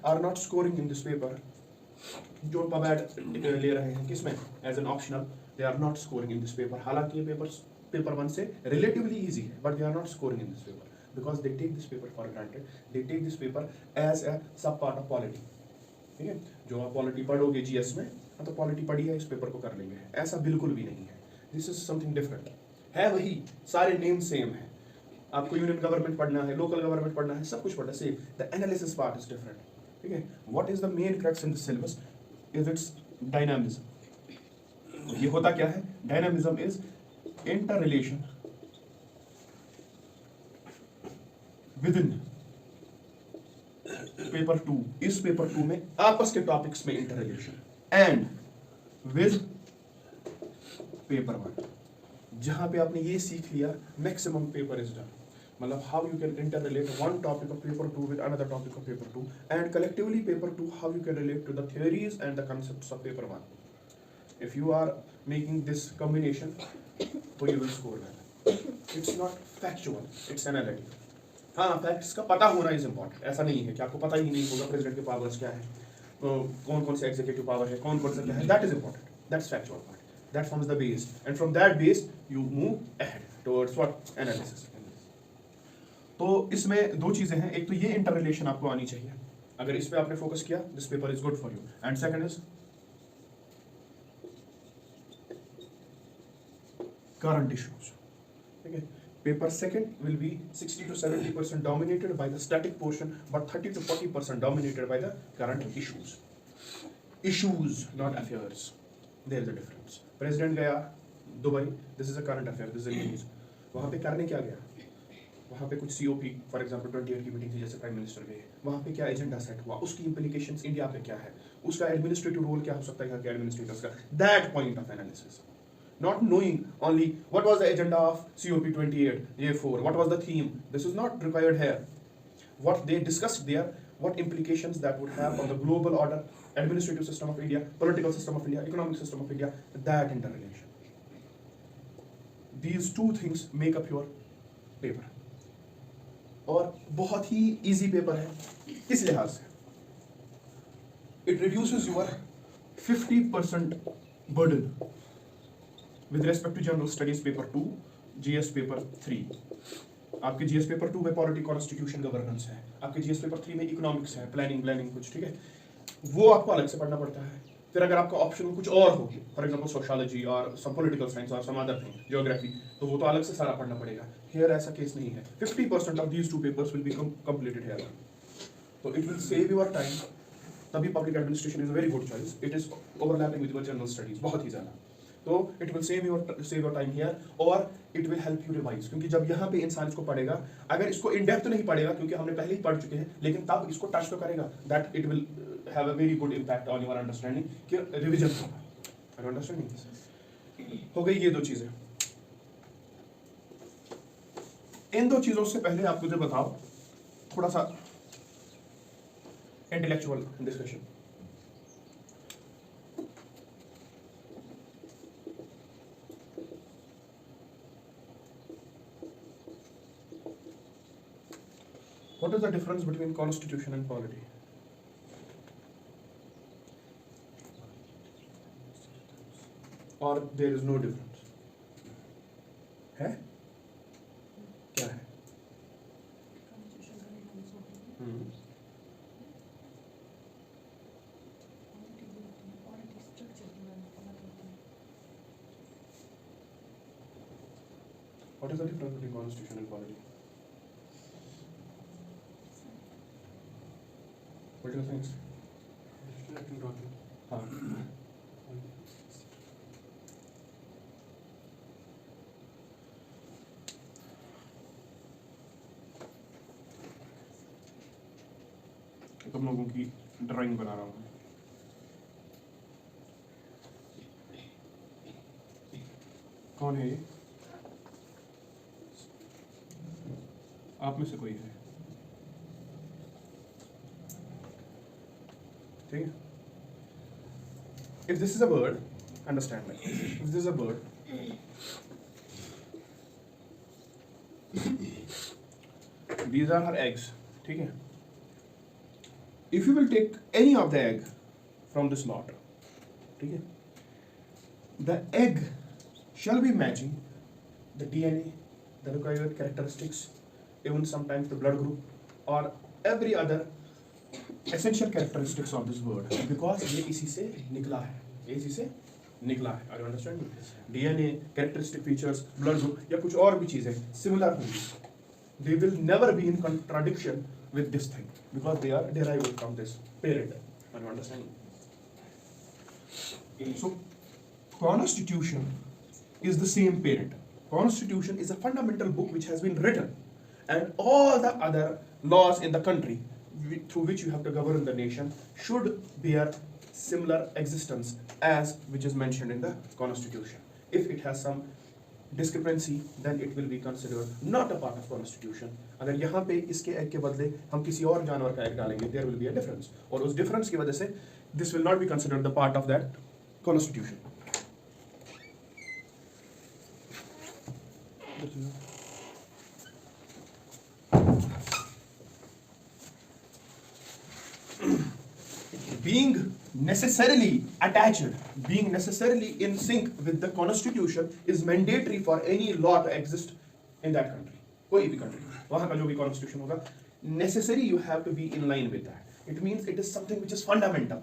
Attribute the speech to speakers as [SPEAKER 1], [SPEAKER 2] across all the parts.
[SPEAKER 1] Are not scoring in this paper, जो पबैड ले रहे हैं किसमें as an optional, they are not scoring in this paper. हालांकि ये पेपर 1 से रिलेटिवली इजी है, but they are not scoring in this paper because they take this paper for granted, they take this paper as a sub part of polity. ठीक है, जो आप polity पढ़ोगे GS में, हाँ तो पॉलिटी पढ़ी है, इस पेपर को कर लेंगे, ऐसा बिल्कुल भी नहीं है। दिस इज समथिंग डिफरेंट है, वही सारे नेम सेम है, आपको यूनियन गवर्नमेंट पढ़ना है, लोकल गवर्नमेंट पढ़ना है, सब कुछ पढ़ना है same, the analysis part is different. ठीक है, what is the main crux in this syllabus is it's dynamism. ये होता क्या है, dynamism is inter relation with in paper 2, इस पेपर 2 में आपस के टॉपिक्स में inter relation and with paper 1, जहां पे आपने ये सीख लिया मैक्सिमम पेपर इज डन, मतलब how you can inter relate one topic of paper 2 with another topic of paper 2 and collectively paper 2 how you can relate to the theories and the concepts of paper 1। If you are making this combination तो you will score well. It's not factual, it's analytical. हाँ, facts का पता होना is important, ऐसा नहीं है कि आपको पता ही नहीं होगा प्रेसिडेंट के पावर्स क्या है, कौन कौन से एग्जीक्यूटिव पावर है, कौन कौन सा क्या है, that is important, that's factual part, that forms the base and from that base you move ahead towards what analysis. तो इसमें दो चीजें हैं, एक तो ये इंटर रिलेशन आपको आनी चाहिए, अगर इस पे आपने फोकस किया this paper is good for you, and second is current issues. ठीक है, paper second will be 60 to 70% dominated by the static portion, but 30 to 40% dominated by the current issues. Issues, not affairs. There is a difference. President गया Dubai, this is a current affair, this is a news. वहाँ पे करने क्या गया, वहाँ पे कुछ COP for example 28 की मीटिंग थी, जैसे प्राइम मिनिस्टर गए, वहाँ पे क्या एजेंडा सेट हुआ, उसकी इम्प्लीकेशंस इंडिया पे क्या है, उसका एडमिनिस्ट्रेटिव रोल क्या हो सकता है यहाँ के एडमिनिस्ट्रेटर्स का, that point of analysis. Not knowing only what was the agenda of COP28, A4, what was the theme, this is not required here. What they discussed there, what implications that would have on the global order, administrative system of India, political system of India, economic system of India, that interrelation. These two things make up your paper. और बहुत ही easy paper है इस लिहाज से, it reduces your 50% burden with respect to general studies paper 2, GS paper 3। आपके GS paper 2 में polity, constitution, governance है, आपके GS पेपर 3 में इकोनॉमिक्स है, प्लानिंग कुछ, ठीक है, वो आपको अलग से पढ़ना पड़ता है। फिर अगर आपका ऑप्शन कुछ और हो, फॉर एग्जांपल सोशियोलॉजी और सम पॉलिटिकल साइंस और सम अदर थिंग, ज्योग्राफी, तो वो तो अलग से सारा पढ़ना पड़ेगा। हियर ऐसा केस नहीं है, 50% of these 2 papers will be completed here, तो it will save your time. तभी public administration is a very good choice, it is overlapping with your general studies बहुत ही ज़्यादा, तो it will save your time here और it will help you revise. क्योंकि जब यहाँ पे इंसान इसको पढ़ेगा, अगर इसको इन डेप्थ नहीं पढ़ेगा क्योंकि हमने पहले ही पढ़ चुके हैं, लेकिन तब इसको टच तो करेगा, that it will have a very good impact on your understanding, कि रिविजन होगा, अंडरस्टैंडिंग। हो गई ये दो चीजें। इन दो चीजों से पहले आप मुझे बताओ थोड़ा सा intellectual discussion. What is the difference between constitution and polity? Or there is no difference? है? क्या है? What is the difference between constitution and polity? Political science. हाँ. तुम लोगों की ड्राइंग बना रहा हूँ। कौन है ये? आप में से कोई है? ठीक है? If this is a bird, understand that. If this is a bird, these are her eggs. ठीक है? if you will take any of the egg from this lot, ठीक है, the egg shall be matching the DNA, the required characteristics, even sometimes the blood group or every other essential characteristics of this word, because ये इसी से निकला है, ये इसी से निकला है. Are you understanding? DNA, characteristic features, blood group या कुछ और भी चीजें similar होंगी. They will never be in contradiction with this thing because they are derived from this parent. Are you understanding? So, Constitution is the same parent. Constitution is a fundamental book which has been written, and all the other laws in the country through which you have to govern the nation should bear similar existence as which is mentioned in the Constitution. If it has some discrepancy, then it will be considered not a part of Constitution. अगर यहाँ पे इसके egg के बदले हम किसी और जानवर का egg डालेंगे, there will be a difference. और उस difference की वजह से this will not be considered the part of that Constitution. Being necessarily attached, being necessarily in sync with the Constitution is mandatory for any law to exist in that country. कोई भी country, वहाँ का जो भी Constitution होगा, necessary you have to be in line with that. It means it is something which is fundamental.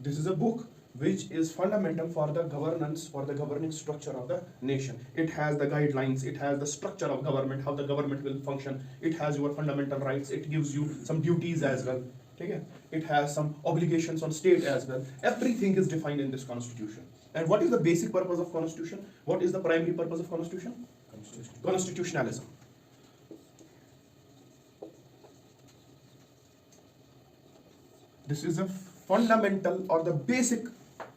[SPEAKER 1] This is a book which is fundamental for the governance, for the governing structure of the nation. It has the guidelines, it has the structure of government, how the government will function, it has your fundamental rights, it gives you some duties as well. Okay? It has some obligations on state as well. Everything is defined in this Constitution. And what is the basic purpose of Constitution? What is the primary purpose of Constitution? Constitutionalism. This is a fundamental or the basic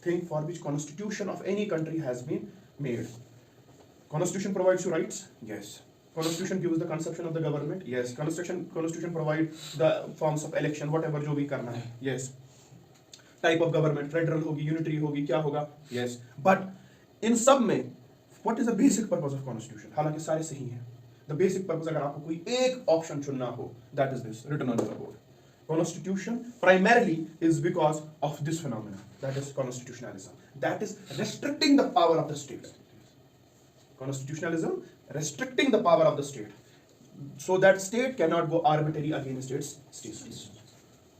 [SPEAKER 1] thing for which Constitution of any country has been made. Constitution provides you rights? Yes. Constitution gives the conception of the government? Yes. Constitution provides the forms of election, whatever जो भी करना है? Yes. Type of government, federal होगी, unitary होगी, क्या होगा? Yes. But in सब में, what is the basic purpose of Constitution? हालांकि सारे सही हैं. The basic purpose अगर आपको कोई एक option चुनना हो, that is this, written on your board. Constitution primarily is because of this phenomenon, that is constitutionalism. That is restricting the power of the state. Constitutionalism restricting the power of the state, so that state cannot go arbitrary against its citizens.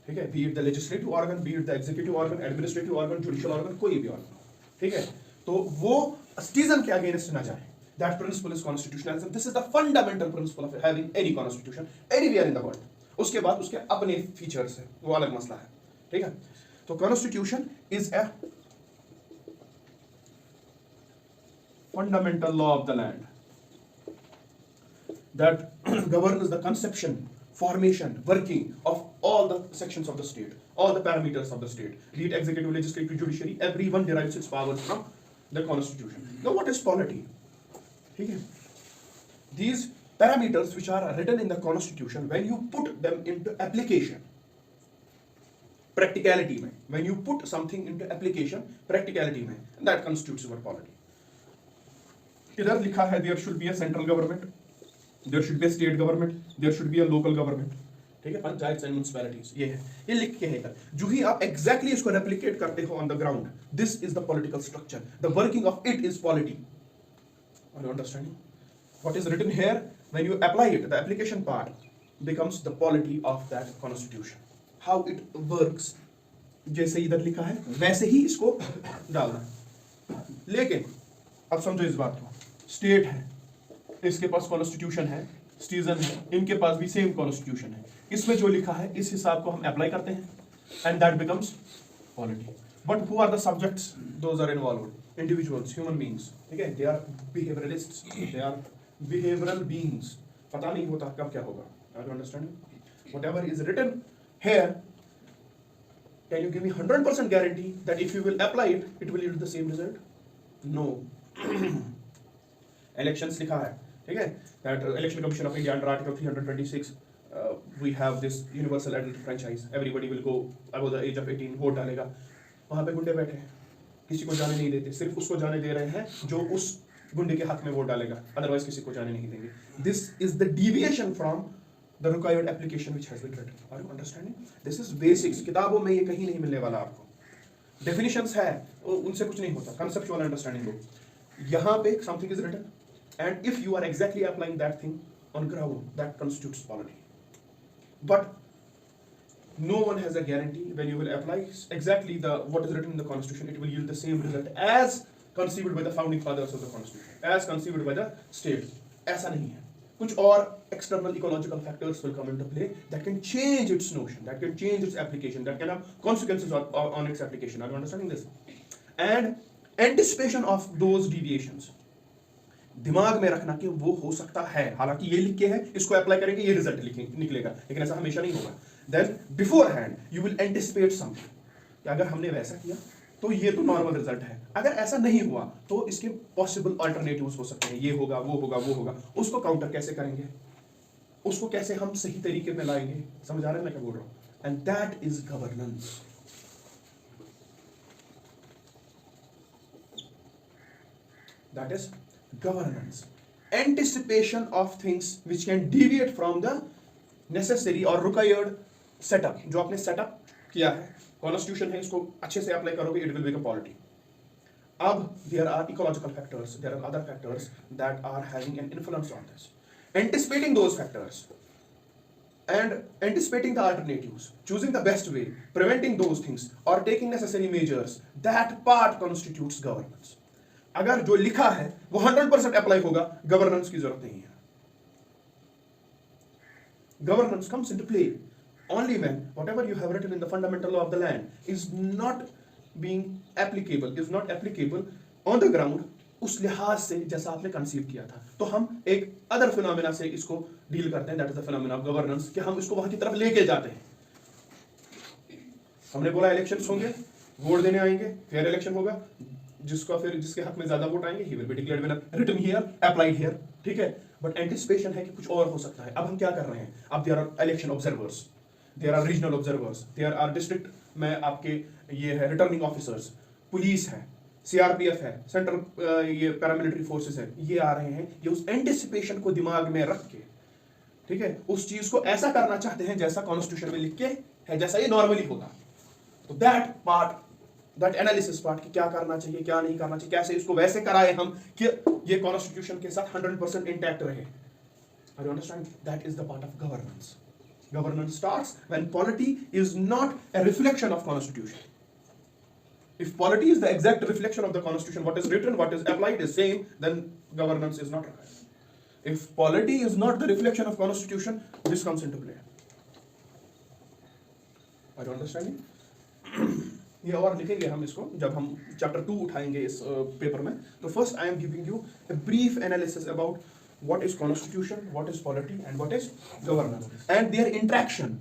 [SPEAKER 1] ठीक है? Be it the legislative organ, be it the executive organ, administrative organ, judicial organ, कोई भी organ. ठीक है? तो वो citizen के against ना जाए. That principle is constitutionalism. This is the fundamental principle of having any constitution anywhere in the world. उसके बाद उसके अपने फीचर्स है, वो अलग मसला है. ठीक है? तो constitution is a fundamental law of the land that governs the conception, formation, working of all the sections of the state, all the parameters of the state, be it executive, legislative, judiciary, everyone derives its powers from the constitution. Now what is polity? ठीक है? These parameters which are written in the constitution, when you put them into application, practicality में, when you put something into application, practicality में, that constitutes your polity. इधर लिखा है there should be a central government, there should be a state government, there should be a local government. ठीक है? Panchayat and municipalities ये है, ये लिख के है इधर. जो ही आप exactly इसको replicate करते हो on the ground, this is the political structure. The working of it is polity. Are you understanding? What is written here, when you apply it, the application part becomes the polity of that constitution. How it works, जैसे इधर लिखा है वैसे ही इसको डालना. लेकिन अब समझो इस बात को, स्टेट है, इसके पास कॉन्स्टिट्यूशन है, सिटीजन है, इनके पास भी सेम कॉन्स्टिट्यूशन है. इसमें जो लिखा है इस हिसाब को हम अप्लाई करते हैं, and that becomes polity. But who are the subjects? Those are involved, individuals, human beings. ठीक है? They are behaviouralists, they are behavioral beings. पता नहीं होता कब क्या होगा. Are you understanding? Whatever is written here, can you give me 100% guarantee that if you will apply it, it will yield the same result? No. Elections लिखा है, ठीक है? That Election Commission of India under Article 326, we have this universal adult franchise. Everybody will go above the age of 18, vote डालेगा. वहाँ पे गुंडे बैठे हैं, किसी को जाने नहीं देते, सिर्फ उसको जाने दे रहे हैं जो उस गुंडे के हाथ में वोट डालेगा, अदरवाइज किसी को जाने नहीं देंगे. This is the deviation from the required application which has been written. Are you understanding? This is basics. किताबों में ये कहीं नहीं मिलने वाला आपको. Definitions है, उनसे कुछ नहीं होता. Conceptual understanding लो. यहाँ पे something is written, and if you are exactly applying that thing on ground, that constitutes polity. But no one has a guarantee when you will apply exactly what is written in the constitution, it will yield the same result as conceived by the founding fathers of the constitution, as conceived by the state. ऐसा नहीं है. कुछ और external ecological factors will come into play that can change its notion, that can change its application, that can have consequences on its application. Are you understanding this? And anticipation of those deviations. दिमाग में रखना कि वो हो सकता है, हालांकि ये लिख के है, इसको अप्लाई करेंगे ये रिजल्ट निकलेगा, लेकिन ऐसा हमेशा नहीं होगा. Then beforehand you will anticipate something कि अगर हमने वैसा किया तो ये तो नॉर्मल रिजल्ट है, अगर ऐसा नहीं हुआ तो इसके पॉसिबल अल्टरनेटिव्स हो सकते हैं, ये होगा वो होगा वो होगा. उसको काउंटर कैसे करेंगे, उसको कैसे हम सही तरीके में लाएंगे. समझ आ रहा है मैं क्या बोल रहा हूँ? And that is governance. That is governance. Anticipation of things which can deviate from the necessary or required setup. जो आपने setup किया है, constitution है, इसको अच्छे से apply करोगे, it will become polity. अब there are ecological factors, there are other factors that are having an influence on this. Anticipating those factors and anticipating the alternatives, choosing the best way, preventing those things or taking necessary measures, that part constitutes governance. अगर जो लिखा है वो 100% apply होगा, governance की जरूरत नहीं है. Governance comes into play only when whatever you have written in the fundamental law of the land is not being applicable, is not applicable on the ground उस लिहाज से जैसा आपने कंसीव किया था. तो हम एक अदर फिनोमेना से इसको डील करते हैं, that is the phenomena of governance, कि हम इसको वहां की तरफ लेके जाते हैं. हमने बोला इलेक्शंस होंगे, वोट देने आएंगे, फेयर इलेक्शन होगा, जिसके हक में ज्यादा वोट आएंगे he will be declared winner, written here, applied here. ठीक है, बट एंटिसिपेशन है कि कुछ और हो सकता है. अब हम क्या कर रहे हैं? अब there are election observers, there are regional observers, there are district में आपके ये है रिटर्निंग ऑफिसर्स, पुलिस है, सीआरपीएफ है, सेंट्रल ये पैरामिलिट्री फोर्सेस है, ये आ रहे हैं. ये उस एंटिसिपेशन को दिमाग में रख के, ठीक है, उस चीज को ऐसा करना चाहते हैं जैसा कॉन्स्टिट्यूशन में लिख के है, जैसा ये नॉर्मली होगा. तो that part, that analysis part कि क्या करना चाहिए क्या नहीं करना चाहिए, कैसे इसको वैसे कराए हम कि ये कॉन्स्टिट्यूशन के साथ 100% इंटैक्ट रहे. Are you understand? That is the part of governance. Governance starts when polity is not a reflection of constitution. If polity is the exact reflection of the constitution, what is written, what is applied is same, then governance is not required. If polity is not the reflection of constitution, this comes into play. Are you understanding? ये और लिखेंगे हम इसको जब हम chapter 2 उठाएंगे इस paper में. तो first I am giving you a brief analysis about what is constitution, what is polity, and what is governance, and their interaction,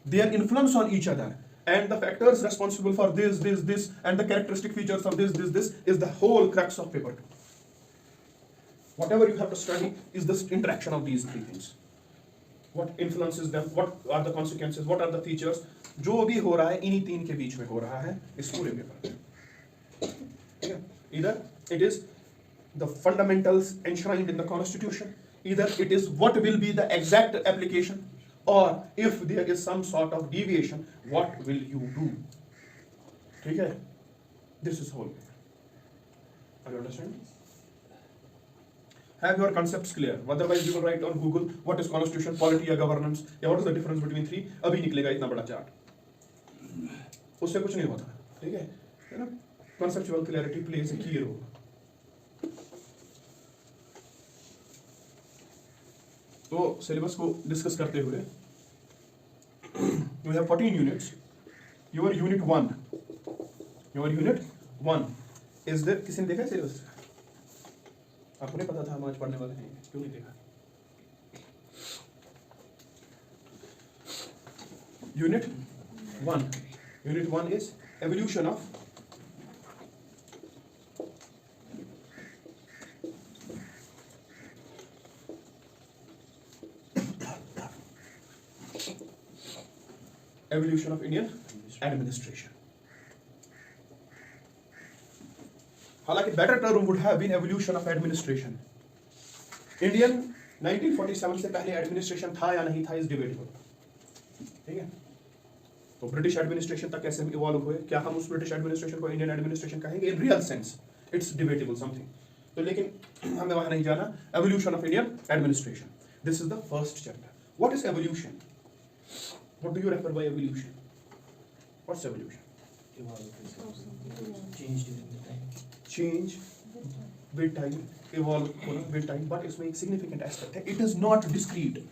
[SPEAKER 1] their influence on each other, and the factors responsible for this, and the characteristic features of this is the whole crux of paper 2. Whatever you have to study is the interaction of these three things. What influences them, what are the consequences, what are the features. जो भी हो रहा है इन्हीं तीन के बीच में हो रहा है इस पूरे पेपर में. ठीक है, either it is the fundamentals enshrined in the constitution, either it is what will be the exact application, or if there is some sort of deviation, what will you do. ठीक है, this is whole. Are you understanding? Have your concepts clear. Otherwise you will write on Google what is constitution, polity या governance, या what is the difference between three. अभी निकलेगा इतना बड़ा chart, उससे कुछ नहीं होता. ठीक है ना? Conceptual clarity plays a key role. तो सिलेबस को डिस्कस करते हुए you have 14 units. Your unit 1 is the, किसी ने देखा है सिलेबस? आपको नहीं पता था हम आज पढ़ने वाले हैं, क्यों नहीं देखा? Unit 1 is evolution of Indian administration. हालांकि better term would have been evolution of administration. Indian 1947 से पहले एडमिनिस्ट्रेशन था या नहीं था इज डिबेटेबल, ठीक है। तो ब्रिटिश एडमिनिस्ट्रेशन तक कैसे इवॉल्व हुए, क्या हम उस ब्रिटिश एडमिनिस्ट्रेशन को इंडियन एडमिनिस्ट्रेशन कहेंगे, in real sense it's debatable something. तो लेकिन हमें वहां नहीं जाना। Evolution of Indian administration, this is the first chapter. What is evolution, what do you refer by evolution, what's evolution? Change with time, evolve होना with time, but इसमें एक significant aspect है, it is not discrete,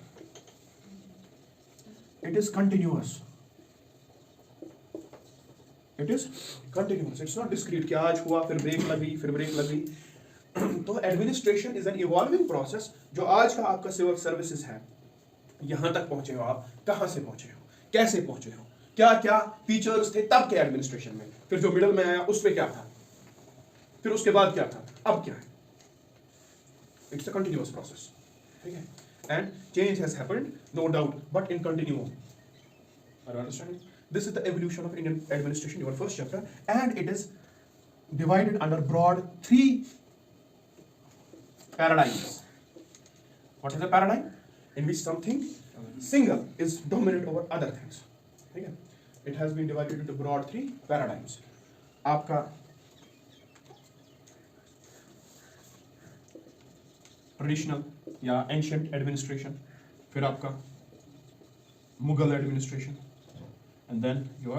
[SPEAKER 1] it is continuous, it is continuous, it's not discrete कि आज हुआ फिर break लग गई फिर ब्रेक लग गई। तो administration is an evolving process. जो आज का आपका सिविल सर्विसेज है, यहां तक पहुंचे हो आप, कहां से पहुंचे हो, कैसे पहुंचे हो, क्या क्या फीचर्स थे तब के एडमिनिस्ट्रेशन में, फिर जो मिडल में आया उस पे क्या था, फिर उसके बाद क्या था, अब क्या है। इट्स अ कंटिन्यूअस प्रोसेस, ठीक है। And change has happened no doubt, but in continuum. Are you understanding? This is the evolution of Indian administration, your first chapter, and it is divided under broad 3 paradigms. What is a paradigm? In which something single is dominant over other things. Okay? It has been divided into broad 3 paradigms. आपका traditional या ancient administration, फिर आपका Mughal administration, and then your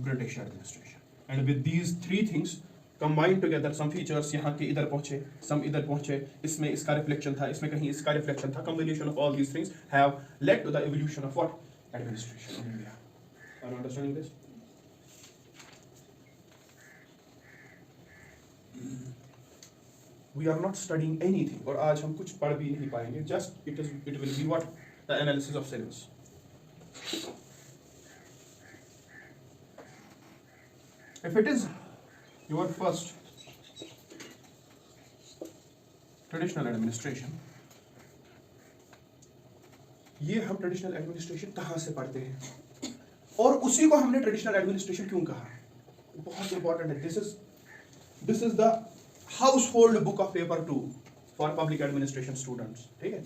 [SPEAKER 1] British administration. And with these 3 things combined together, some features यहाँ के इधर पहुँचे, some इधर पहुँचे, इसमें इसका reflection था, इसमें कहीं इसका reflection था, combination of all these things have led to the evolution of what? Administration in India. Are you understanding this? We are not studying anything, और आज हम कुछ पढ़ भी नहीं पाएंगे, just it will be what? The analysis of syllabus. If it is your first traditional administration, ये हम ट्रेडिशनल एडमिनिस्ट्रेशन कहाँ से पढ़ते हैं और उसी को हमने ट्रेडिशनल एडमिनिस्ट्रेशन क्यों कहा, बहुत इंपॉर्टेंट है। This is the house hold book of paper 2 for public administration students, ठीक है।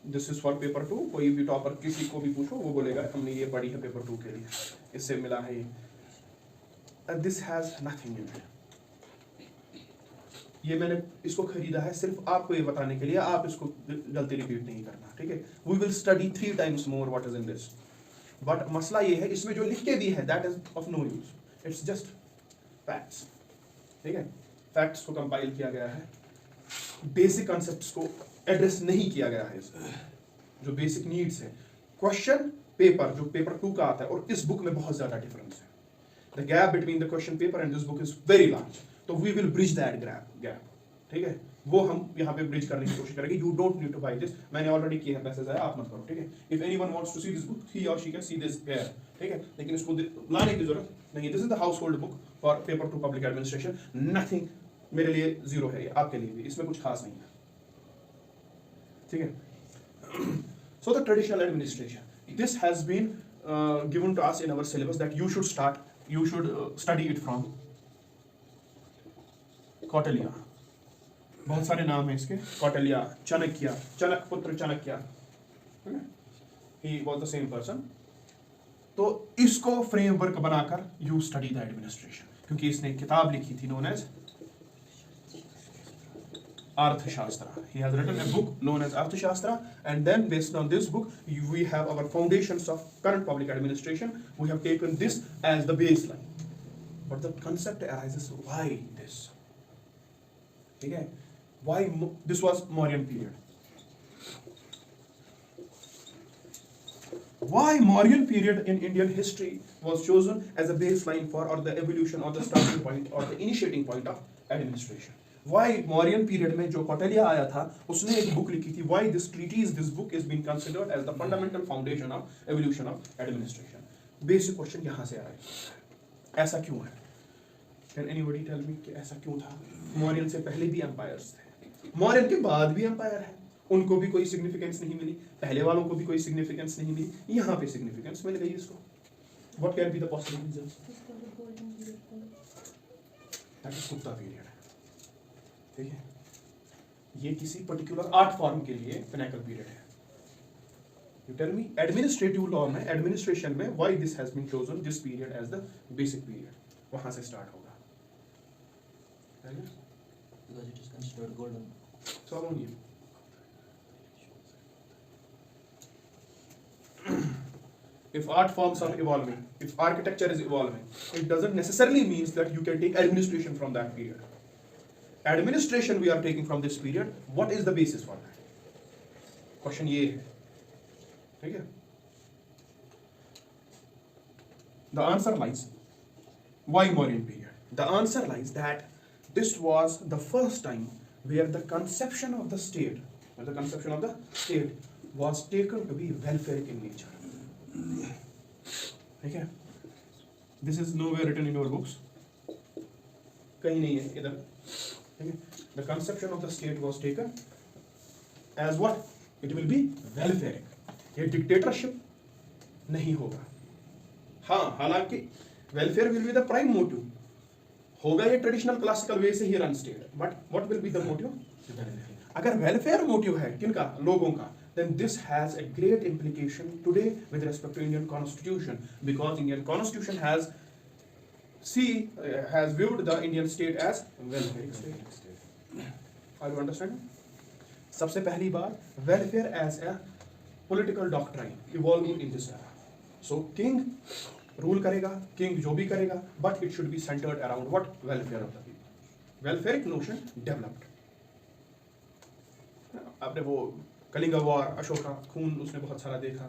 [SPEAKER 1] दिस इज फॉर पेपर 2, कोई भी टॉपर किसी को भी पूछो वो बोलेगा हमने ये पढ़ी है पेपर 2 के लिए, इससे मिला है ये। This has nothing in it. ये मैंने इसको खरीदा है सिर्फ आपको ये बताने के लिए, आप इसको गलती रिपीट नहीं करना, ठीक है। We will study 3 times more what is in this. But मसला ये है, इसमें जो लिख के दी है that is of no use. It's just facts, ठीक है। फैक्ट्स को कंपाइल किया गया है, बेसिक कॉन्सेप्ट्स को एड्रेस नहीं किया गया है इसमें, जो बेसिक नीड्स है। क्वेश्चन पेपर जो पेपर 2 का आता है और इस बुक में बहुत ज्यादा डिफरेंस है। The gap between the question paper and this book is very large. So we will bridge that gap. ठीक है, वो हम यहाँ पे ब्रिज करने की कोशिश करेंगे। You don't need to buy this. मैंने ऑलरेडी किया है, पैसे जाए आप मत करो, ठीक है। If anyone wants to see this book, he or she can see this here, ठीक है। लेकिन इसको लाने की जरूरत नहीं है। This is the household book for paper 2 public administration. Nothing मेरे लिए जीरो है, ये आपके लिए भी इसमें कुछ खास नहीं है, ठीक है। So the traditional administration, this has been given to us in our syllabus that you should start. You should study it from Kautilya. बहुत सारे नाम हैं इसके, Kautilya, Chanakya, चनकपुत्र Chanakya, he was the same person. तो इसको फ्रेमवर्क बनाकर you study the administration, क्योंकि इसने किताब लिखी थी known as अर्थशास्त्र. He has written a book known as Arthashastra, and then based on this book we have our foundations of current public administration. We have taken this as the baseline, but the concept arises, why this, ठीक है, why this was Mauryan period. Why Mauryan period in Indian history was chosen as a baseline for, or the evolution, or the starting point, or the initiating point of administration. Why Mauryan period में जो कौटिल्य आया था उसने एक book लिखी थी, why this treatise, this book is being considered as the fundamental foundation of evolution of administration. Basic question यहाँ से आ रहा है, ऐसा क्यों है? Can anybody tell me कि ऐसा क्यों था? मौर्यन से पहले भी एम्पायर्स थे, मौर्यन के बाद भी एम्पायर है, उनको भी कोई सिग्निफिकेंस नहीं मिली, पहले वालों को भी कोई सिग्निफिकेंस नहीं मिली, यहाँ पे सिग्निफिकेंस मिल गई इसको। What can be the possible reasons? That is Gupta period, ठीक है। ये किसी पर्टिकुलर आर्ट फॉर्म के लिए पिनाकल पीरियड है। You tell me administrative law में, एडमिनिस्ट्रेशन में why this has been chosen this period as the basic period, वहां से स्टार्ट होगा।
[SPEAKER 2] Because it is considered golden.
[SPEAKER 1] So on you. If art forms are evolving, if architecture is evolving, it doesn't necessarily means that you can take administration from that period. Administration we are taking from this period. What is the basis for that? Question ये है, ठीक है? The answer lies. Why Mauryan period? The answer lies that this was the first time where the conception of the state, was taken to be welfaric in nature. ठीक है? This is nowhere written in your books. कहीं नहीं है इधर. ठीक है? The conception of the state was taken as what? It will be welfaric. ये dictatorship नहीं होगा. हाँ, हालांकि welfare will be the prime motive. होगा ये ट्रेडिशनल क्लासिकल वे से ही run state, but what will be the motive? अगर वेलफेयर मोटिव है किनका? लोगों का, then this has a great implication today with respect to Indian Constitution, because Indian Constitution has viewed the Indian state as welfare state. Are you understanding? सबसे पहली बार welfare as a political doctrine evolving in this era. So king rule करेगा, king जो भी करेगा, but it should be centred around what? Welfare of the people. Welfare notion developed. आपने वो Kalinga war, Ashoka, खून उसने बहुत सारा देखा,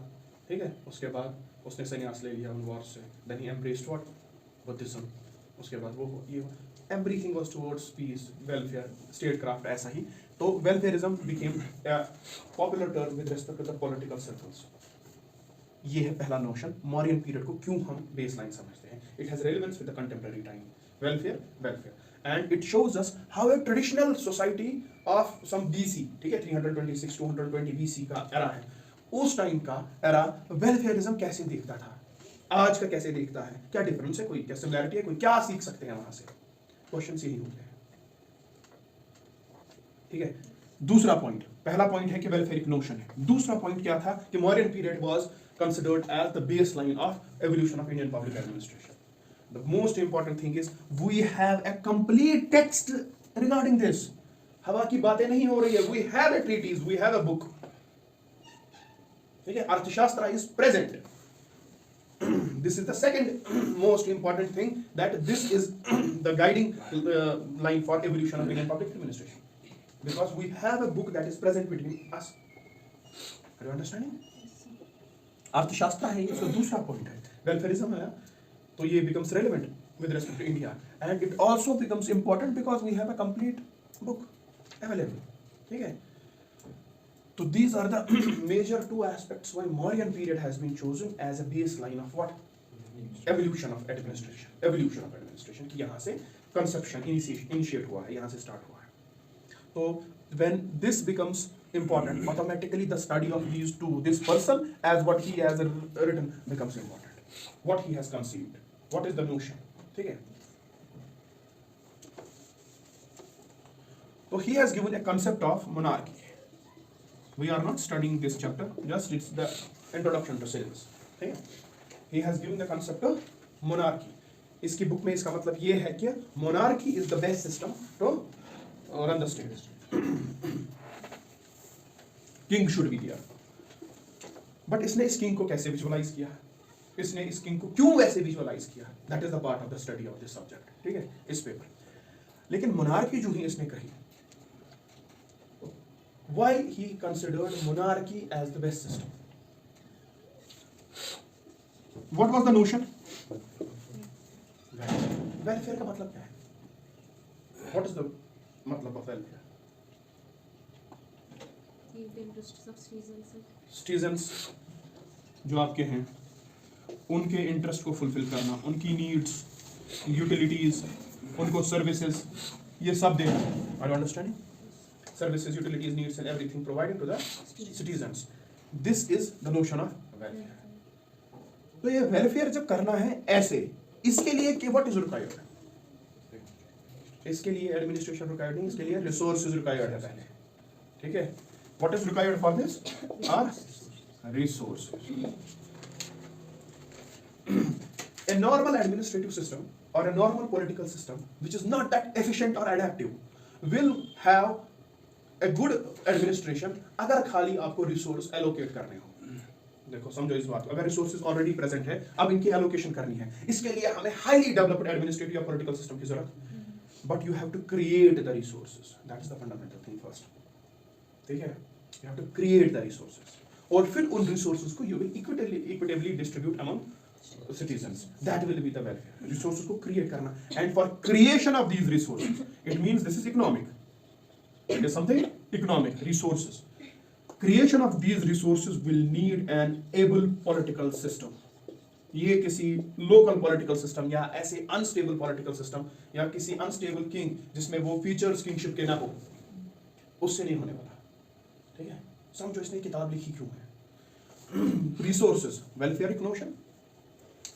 [SPEAKER 1] ठीक है? उसके बाद उसने संन्यास ले लिया उन वॉर से. Then he embraced what? Buddhism. उसके बाद वो ये everything was towards peace, welfare, state craft, ऐसा ही. तो welfarism became a popular term with respect to the political circles. ये है पहला नोशन. मौर्यन पीरियड को क्यों हम बेसलाइन समझते हैं? It has relevance with the contemporary time. Welfare, and it shows us how a traditional society of some BC, ठीक है, 326 220 बीसी का एरा है, उस टाइम का एरा वेलफेयरिज्म कैसे देखता था, आज का कैसे देखता है, क्या डिफरेंस है, कोई क्या सिमिलैरिटी है, कोई क्या सीख सकते हैं वहां से? क्वेश्चन यही होते हैं, ठीक है? दूसरा पॉइंट, पहला पॉइंट है कि वेलफेयर नोशन है. दूसरा पॉइंट क्या था कि Mauryan period was considered as the baseline of evolution of Indian public administration. The most important thing is we have a complete text regarding this. हवा की बातें नहीं हो रही है. We have a treatise, we have a book. ठीक है? अर्थशास्त्र is present. This is the second most important thing, that this is the guiding line for evolution of Indian public administration. Because we have a book that is present between us. Are you understanding? अर्थशास्त्र है, इसका दूसरा point है. Welfarism है, तो ये becomes relevant with respect to India, and it also becomes important because we have a complete book available. ठीक है? तो these are the major two aspects why Mauryan period has been chosen as a base line of what? Evolution of administration. कि यहाँ से conception initiate हुआ है, यहाँ से स्टार्ट हुआ है. तो when this becomes important, automatically the study of these two, this person as what he has written, becomes important. What he has conceived, what is the notion. ठीक है? So he has given a concept of monarchy. We are not studying this chapter, just it's the introduction to syllabus. ठीक है? He has given the concept of monarchy. इसकी book में इसका मतलब ये है कि monarchy is the best system to run the state. King should be there. But इसने इस किंग को कैसे विजुअलाइज किया? इसने इस किंग को क्यों वैसे विजुअलाइज किया? That is the part of the study of this subject. ठीक है? इस पेपर. लेकिन मोनार्की जो ही इसने कही, why he considered monarchy as the best system? What was the notion? Welfare का मतलब क्या है? What is the मतलब ऑफ वेलफेयर? सिटीजन्स जो आपके हैं, उनके इंटरेस्ट को फुलफिल करना, उनकी नीड्स, यूटिलिटीज, उनको सर्विसेज, ये सब देना. Are you understanding? Services, utilities, needs and everything provided to the citizens. This is the notion of welfare. तो ये वेलफेयर जब करना है ऐसे, इसके लिए व्हाट इज रिक्वायर्ड? इसके लिए एडमिनिस्ट्रेशन रिक्वायर्ड नहीं, इसके लिए रिसोर्सेज रिक्वायर्ड है. पहले ठीक है, what is required for this are resources. A normal administrative system or a normal political system which is not that efficient or adaptive will have a good administration अगर खाली आपको resource allocate करने हो. देखो समझो इस बात को, अगर resources already present है, अब इनकी allocation करनी है, इसके लिए हमें highly developed administrative or political system की जरूरत, but you have to create the resources. That is the fundamental thing first. ठीक है, you have to create the resources. और फिर उन रिसोर्सेज को you will equitably distribute among citizens. That will be the welfare. Resources को create करना, and for creation of these resources it means this is economic. It is something economic. Resources, creation of these resources will need an able political system. ये किसी local political system या ऐसे unstable political system या किसी unstable king जिसमें वो features kingship के ना हो, उससे नहीं होने वाला. ठीक है, समझो इसने किताब लिखी क्यों है. Resources, welfare notion,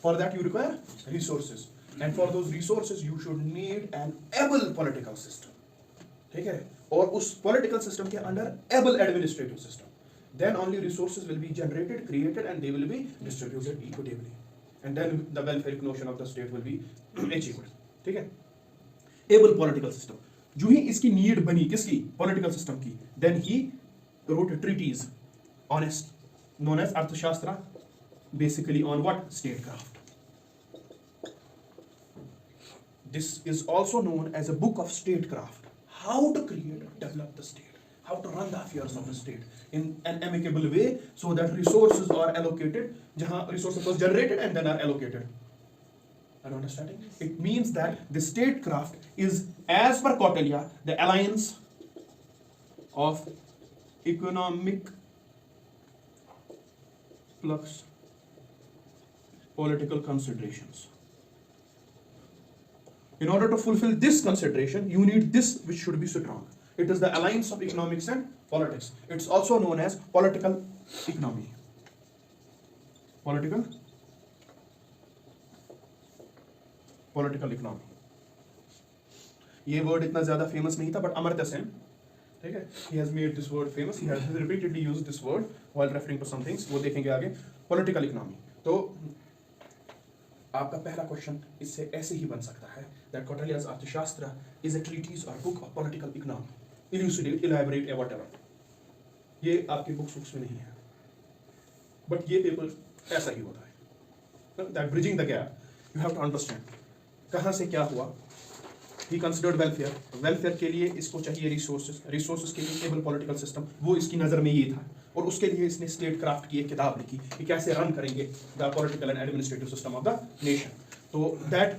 [SPEAKER 1] for that you require resources, and for those resources you should need an able political system. ठीक है, और उस पॉलिटिकल सिस्टम के under able administrative system. then only resources will be generated, created, and they will be distributed equitably, and then the welfare notion of the state will be achieved. ठीक है, able political system. जो ही इसकी need बनी किसकी, political system की, then he wrote a treatise on it known as Arthashastra, basically on what, statecraft. This is also known as a book of statecraft, how to create and develop the state, how to run the affairs of the state in an amicable way so that resources are allocated, jahan resources was generated and then are allocated. Are you understanding? It means that the statecraft is, as per Kautilya, the alliance of economic plus political considerations. In order to fulfill this consideration, you need this which should be strong. It is the alliance of economics and politics. It's also known as political economy. Political economy. ये word इतना ज़्यादा famous नहीं था, but Amartya Sen, ठीक है, he has made this word famous. He has repeatedly used this word while referring to some things. वो देखेंगे आगे. Political economy. तो आपका पहला क्वेश्चन इससे ऐसे ही बन सकता है that Kautilya's Arthashastra is a treatise or book of political economy. Elucidate, elaborate, or whatever. ये आपके बुक्स में नहीं है, बट ये पेपर ऐसा ही होता है. That bridging the gap, you have to understand कहाँ से क्या हुआ. He considered welfare. Welfare के लिए इसको चाहिए resources के लिए able political system. वो इसकी नज़र में ये था, और उसके लिए इसने स्टेट क्राफ्ट की एक किताब लिखी कि कैसे रन करेंगे the political and administrative system of the nation. तो that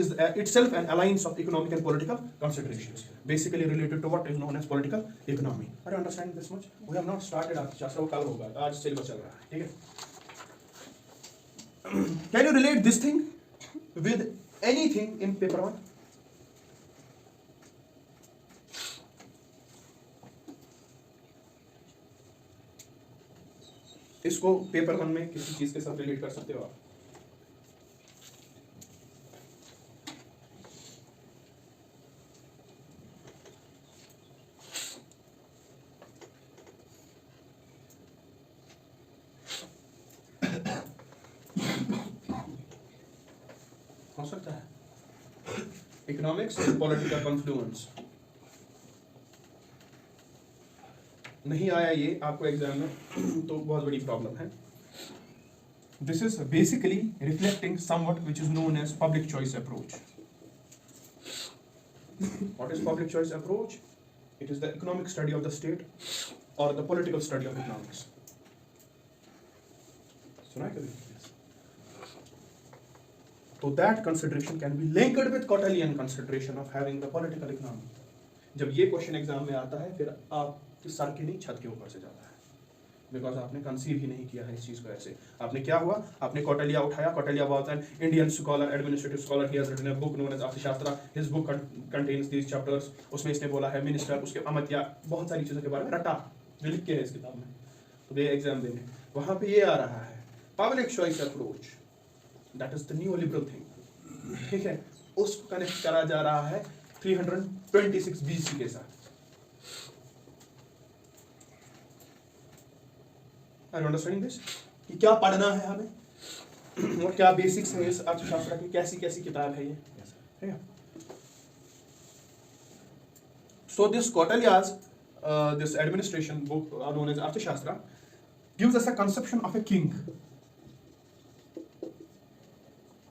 [SPEAKER 1] is itself an alliance of economic and political considerations, basically related to what is known as political economy. Are you understanding this much? We have not started Arthashastra, कल होगा, आज syllabus चल रहा है. ठीक है, can you relate this thing with anything in paper 1? इसको paper 1 में किसी चीज के साथ रिलेट कर सकते हो आप? हो सकता है इकोनॉमिक्स एंड पॉलिटिकल कॉन्फ्लुएंस. नहीं आया ये आपको एग्जाम में तो बहुत बड़ी प्रॉब्लम है. This is basically reflecting somewhat which is known as public choice approach. What is public choice approach? It is the economic study of the state और the political study of economics. सुना है कभी? So that consideration can be linked with Kautilyan consideration of having the political economy. जब ये question exam में आता है, फिर आपके सर के नहीं छत के ऊपर से जाता है, बिकॉज आपने कंसीव ही नहीं किया है इस चीज़ को ऐसे. आपने क्या हुआ, आपने कौटिल्या उठाया. Kautilya was an Indian scholar, administrative scholar. He has written a book known as Arthashastra. His book contains these chapters. उसमें इसने बोला है मिनिस्टर, उसके अमत्या, बहुत सारी चीज़ों के बारे में रटा, जो लिख के है इस किताब में. तो ये एग्जाम देने वहाँ पे ये आ रहा है public choice approach. That is the new liberal thing. ठीक है, उसको कनेक्ट करा जा रहा है 326 BC के साथ. Are you understanding this? कि क्या पढ़ना है हमें और क्या बेसिक्स है इस अर्थशास्त्र की, कैसी कैसी किताब है ये, ठीक है? So this Kautilya's this administration book known as Arthashastra gives us a conception of a king.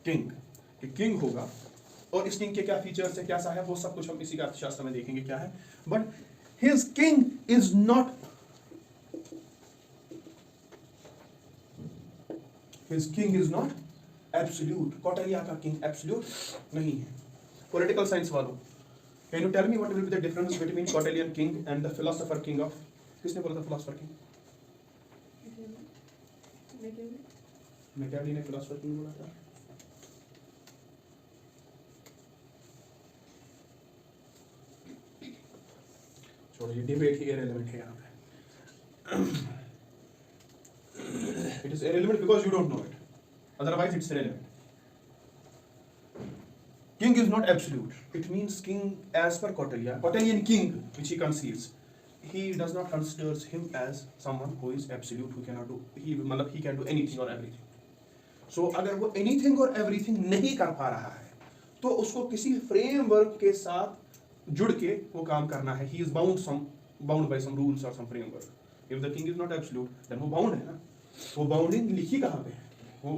[SPEAKER 1] King, कि king होगा और इस king के क्या फीचर्स है, क्या सा है, वो सब कुछ हम इसी का अर्थशास्त्र में देखेंगे क्या है. But his king is not absolute. Kautilya का king absolute नहीं है. Political science वालों, can you tell me what will be the difference between Kautilyan king and the philosopher king of? किसने बोला था philosopher king? मैकियावेली ने philosopher king बोला था. छोड़ो, ये डिबेट ही irrelevant है यहाँ पे. It is irrelevant because you don't know it. Otherwise, it's relevant. King is not absolute. It means king as per Kautilya. Kautilian king, which he conceives, he does not consider him as someone who is absolute, who cannot do. He can do anything or everything. So अगर वो anything or everything नहीं कर पा रहा है, तो उसको किसी framework के साथ जुड़ के वो काम करना है. He is bound by some rules or some framework. If the king is not absolute, then वो bound है ना. वो bounding लिखी कहाँ पे है? वो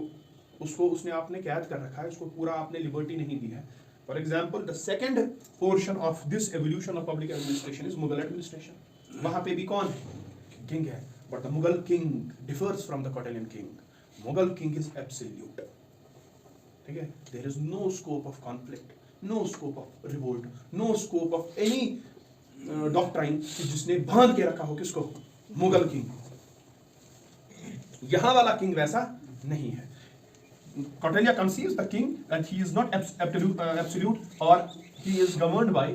[SPEAKER 1] उसको उसने आपने कैद कर रखा है, उसको पूरा आपने लिबर्टी नहीं दी है. For example, the second portion of this evolution of public administration is Mughal administration. वहां पे भी कौन है? किंग है. But the Mughal king differs from the Kautilyan king. Mughal king is absolute. ठीक है? There is no scope of conflict, no scope of revolt, no scope of any doctrine जिसने बांध के रखा हो किसको? मुगल किंग. यहां वाला किंग वैसा नहीं है. Kautilya conceives the king and he is not absolute or he is governed by,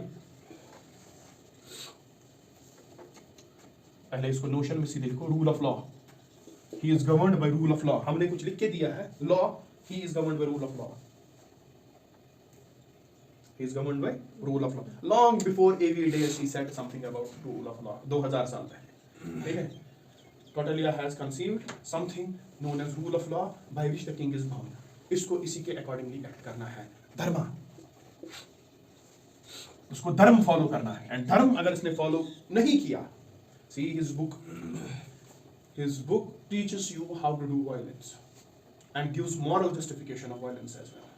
[SPEAKER 1] पहले इसको नोशन में सीधे लिखो, rule of law. He is governed by rule of law. हमने कुछ लिख के दिया है, law. He is governed by rule of law. He is governed by rule of law. Long before A.V. Days he said something about rule of law. 2000 साल पहले. ठीक है? Kautilya has conceived something known as rule of law by which the king is bound. इसको इसी के accordingly act करना है. धर्म, उसको धर्म फॉलो करना है. एंड धर्म अगर इसने फॉलो नहीं किया, see his book teaches you how to do violence and gives moral justification of violence as well.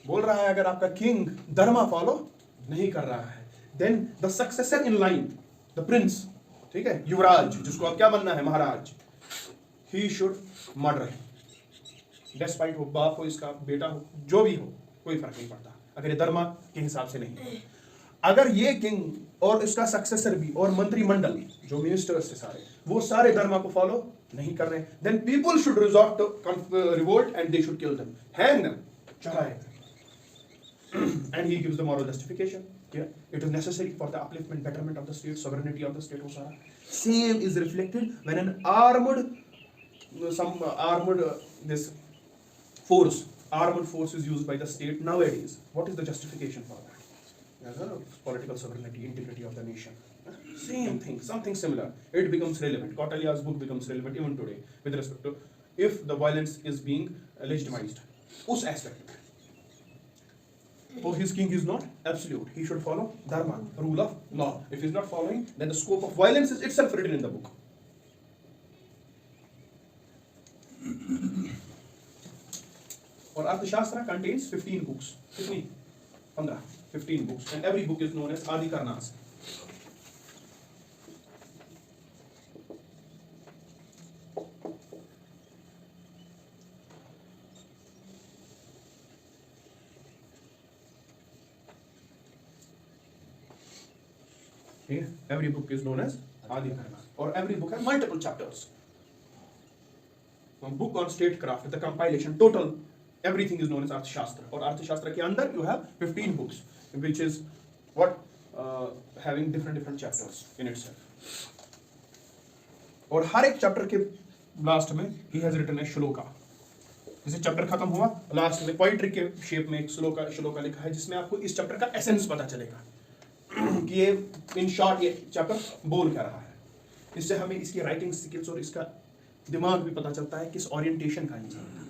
[SPEAKER 1] बोल रहा है अगर आपका किंग धर्म फॉलो नहीं कर रहा है, then the successor in line, the prince, ठीक है, युवराज, जिसको अब क्या बनना है? महाराज. He should murder him, despite हो, बाप हो, इसका बेटा हो, जो भी हो, कोई फर्क नहीं पड़ता अगर ये धर्म के हिसाब से नहीं. अगर ये किंग और इसका सक्सेसर भी और मंत्रिमंडल जो मिनिस्टर्स थे सारे, वो सारे धर्म को फॉलो नहीं कर रहे, then people should resort to revolt and they should kill them, hang them, चढ़ाए. And he gives the moral justification. It is necessary for the upliftment, betterment of the state, sovereignty of the state. वो सारा same is reflected when an this armored force is used by the state nowadays. What is the justification for that? Political sovereignty, integrity of the nation. Same thing, something similar. It becomes relevant. Kautilya's book becomes relevant even today with respect to if the violence is being legitimized. उस aspect में. So his king is not absolute. He should follow dharma, rule of law. If he is not following, then the scope of violence is itself written in the book. और अर्थशास्त्र contains 15 books. कितनी? 15 books. And every book is known as Adikarnas. Every book is known as Adikarna, or every book has multiple chapters. One book on statecraft, the compilation, total, everything is known as Arthashastra. और Arthashastra के अंदर you have 15 books, which is what having different chapters in itself. और हर एक chapter के last में he has written a shloka. जैसे chapter खत्म हुआ, लास्ट में पोइट्री के शेप में एक श्लोका लिखा है, जिसमें आपको इस चैप्टर का एसेंस पता चलेगा कि ये इन शॉर्ट ये चैप्टर बोल क्या रहा है. इससे हमें इसकी राइटिंग स्किल्स और इसका दिमाग भी पता चलता है किस ओरिएंटेशन का इंसान है।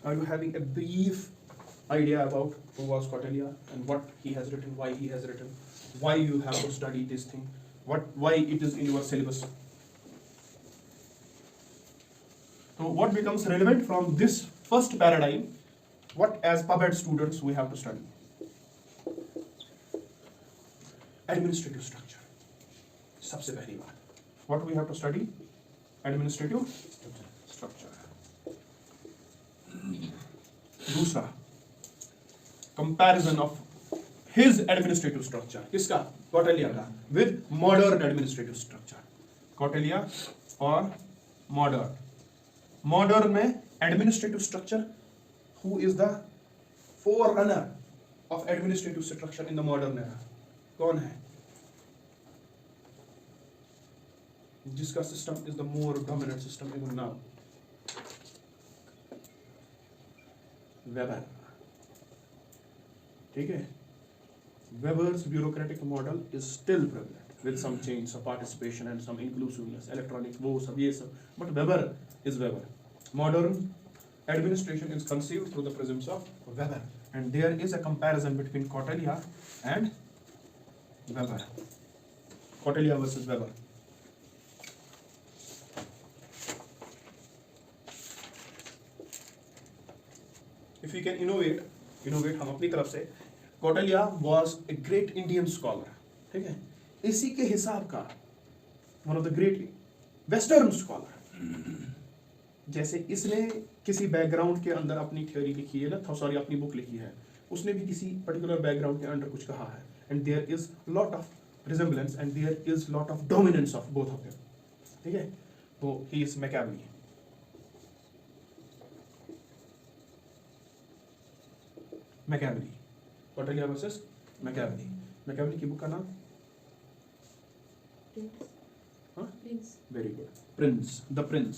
[SPEAKER 1] Are you having a brief idea about who was Kautilya and what he has written, why he has written, why you have to study this thing, why it is in your syllabus? So what becomes relevant from this first paradigm? What as PubEd students we have to study? Administrative structure. सबसे पहली बात. What we have to study? Administrative structure. दूसरा, comparison of his administrative structure, किसका? कौटिल्य का, with modern administrative structure. Kautilya और modern. Modern में administrative structure, who is the forerunner of administrative structure in the modern era? कौन है जिसका system is the more dominant system even now? Weber. ठीक है. Weber's bureaucratic model is still prevalent with some change, some participation and some inclusiveness, electronic, वो सब ये सब. But Weber is Weber. Modern administration is conceived through the prisms of Weber, and there is a comparison between Kautilya and Weber. Kautilya versus Weber. If we can innovate हम अपनी तरफ से. Kautilya was a great Indian scholar. ठीक है. इसी के हिसाब का one of the great Western scholar. जैसे इसने किसी बैकग्राउंड के अंदर अपनी थ्योरी लिखी है ना, सॉरी अपनी बुक लिखी है, उसने भी किसी पर्टिकुलर बैकग्राउंड के अंदर कुछ कहा है, and there is lot of resemblance and there is lot of dominance of both of them. ठीक है. तो he is Machiavelli. Machiavelli. Kautilya versus Machiavelli. Machiavelli की बुक का नाम?
[SPEAKER 3] Prince.
[SPEAKER 1] Very good. Prince. The Prince.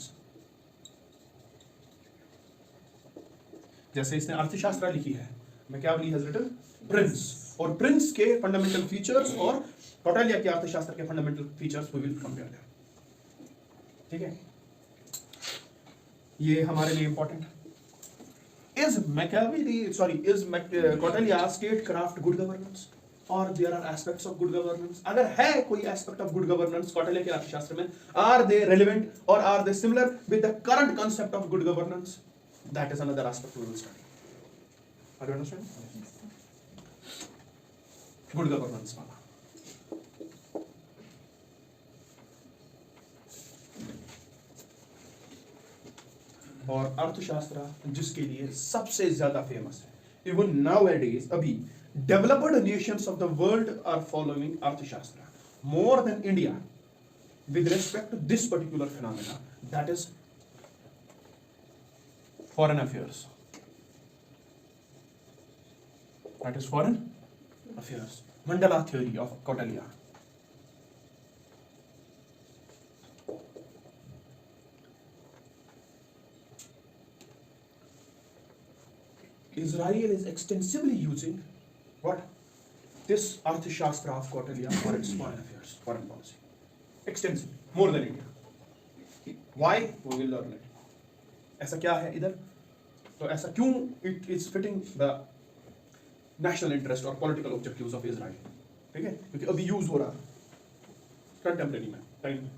[SPEAKER 1] जैसे इसने अर्थशास्त्र लिखी है, Machiavelli has written Prince. और प्रिंस के फंडामेंटल फीचर्स और कौटिल्य के अर्थशास्त्र के fundamental features we will compare them. ठीक है. ये हमारे लिए इंपॉर्टेंट है. Is Kautilya statecraft good governance? Or there are aspects of good governance? अगर है कोई aspect of good governance Kautilya के अर्थशास्त्र में, are they relevant or are they similar with the current concept of good governance? That is another aspect we will study. Are you understand? Good governance वाला. और अर्थशास्त्र जिसके लिए सबसे ज्यादा फेमस है, इवन नाउअडेज अभी developed nations of the world are following Arthashastra more than India with respect to this particular phenomena, that is foreign affairs. That is foreign affairs. Mandala theory of Kautilya. Israel is extensively using what? This Arthashastra of Kautilya for its foreign affairs, foreign policy. Extensively, more than India. Why? We will learn it. ऐसा क्या है इधर? तो ऐसा क्यों it is fitting the national interest or political objectives of Israel? ठीक है? क्योंकि अभी यूज हो रहा है contemporary में, time में.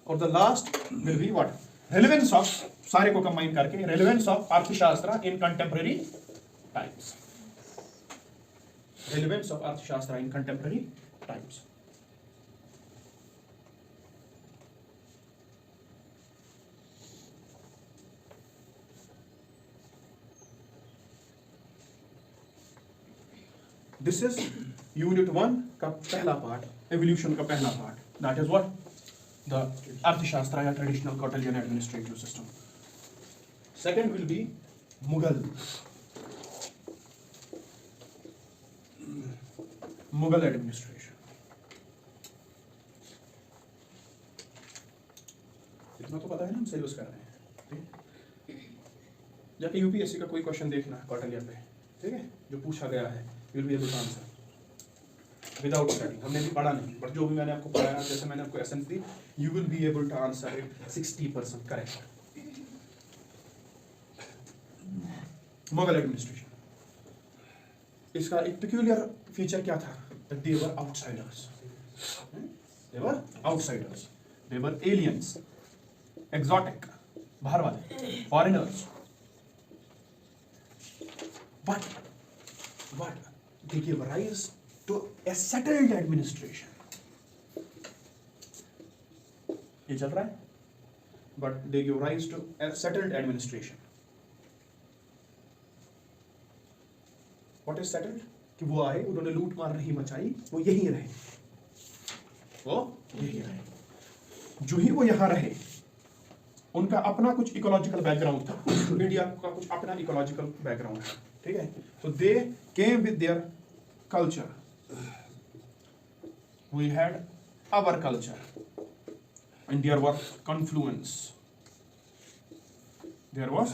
[SPEAKER 1] और the last will be what? Relevance of, सारे को कंबाइन करके, relevance of अर्थशास्त्र in contemporary times. Relevance of अर्थशास्त्र in contemporary times. This is unit 1 का पहला पार्ट, evolution का पहला part. That is what? The Arthashastra या traditional Kautilyan administrative system. Second will be Mughal administration. इतना तो पता है ना, हम सिलेबस कर रहे हैं, ठीक? जाके यूपीएससी का कोई क्वेश्चन देखना कौटिल्य पे, ठीक है, जो पूछा गया है, you will be able to answer without study. हमने भी पढ़ा नहीं, बट जो भी मैंने आपको पढ़ाया, जैसे मैंने आपको एसेंस दी, you will be able to answer it 60% correct. Mughal administration, इसका एक पेक्यूलियर फीचर क्या था? That they were outsiders, they were outsiders, they were aliens, exotic, बाहर वाले, foreigners, but they give rise to a settled administration. ये चल रहा है, but they give rise to a settled administration. What is settled? कि वो आए, उन्होंने लूट मार नहीं मचाई, वो यहीं रहे, वो यहीं रहे। जो ही वो यहाँ रहे, उनका अपना कुछ इकोलॉजिकल बैकग्राउंड था, इंडिया का कुछ अपना इकोलॉजिकल बैकग्राउंड है, ठीक है? So they came with their culture. We had our culture, and there was confluence. There was